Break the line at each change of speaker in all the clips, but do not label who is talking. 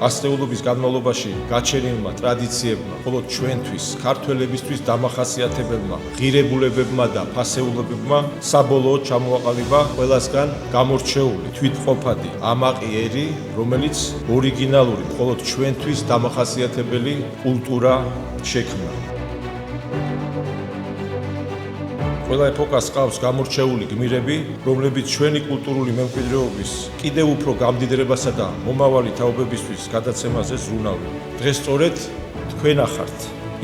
ასწლეულობის განმავლობაში გაჩენილმა ტრადიციებმა, მხოლოდ ჩვენთვის, ქართველებისთვის დამახასიათებელმა ღირებულებებმა და ფასეულებებმა საბოლოოდ ჩამოაყალიბა ყველასგან გამორჩეული, თვითმყოფადი, ამაყი ერი, რომელიც ორიგინალური, მხოლოდ ჩვენთვის დამახასიათებელი კულტურა შექმნა. ყველა ეპოქას ჰყავს გამორჩეული გმირები, რომლებიც ჩვენი კულტურული მემკვიდრეობის კიდევ უფრო გამდიდრებასა და მომავალი თაობებისთვის გადაცემაზე ზრუნავენ. დღეს სწორედ თქვენ ახართ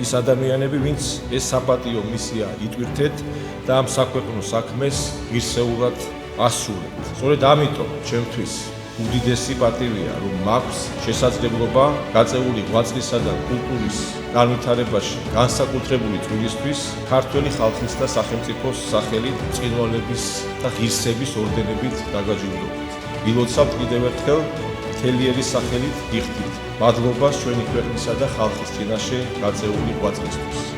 ის ადამიანები, ვინც ეს საპატიო მისია იტვირთეთ და ამ საქვეყნო საქმეს ღირსეულად ასრულებთ. სწორედ ამიტომ ჩემთვის უდიდესი პატივია, რომ მაქვს შესაძლებლობა გაწეული ღვაწლისა და კულტურის განვითარებაში განსაკუთრებული წვლილისთვის ქართველი ხალხის და სახელმწიფოს სახელით ბრწყინვალების და ღირსების ორდენებით დაგაჯილდოვოთ. ვილოცავთ კიდევ ერთხელ მთელი ერის სახელით გიხდით. მადლობა ჩვენი ქვეყნისა და ხალხის წინაშე გაწეული ღვაწლისთვის.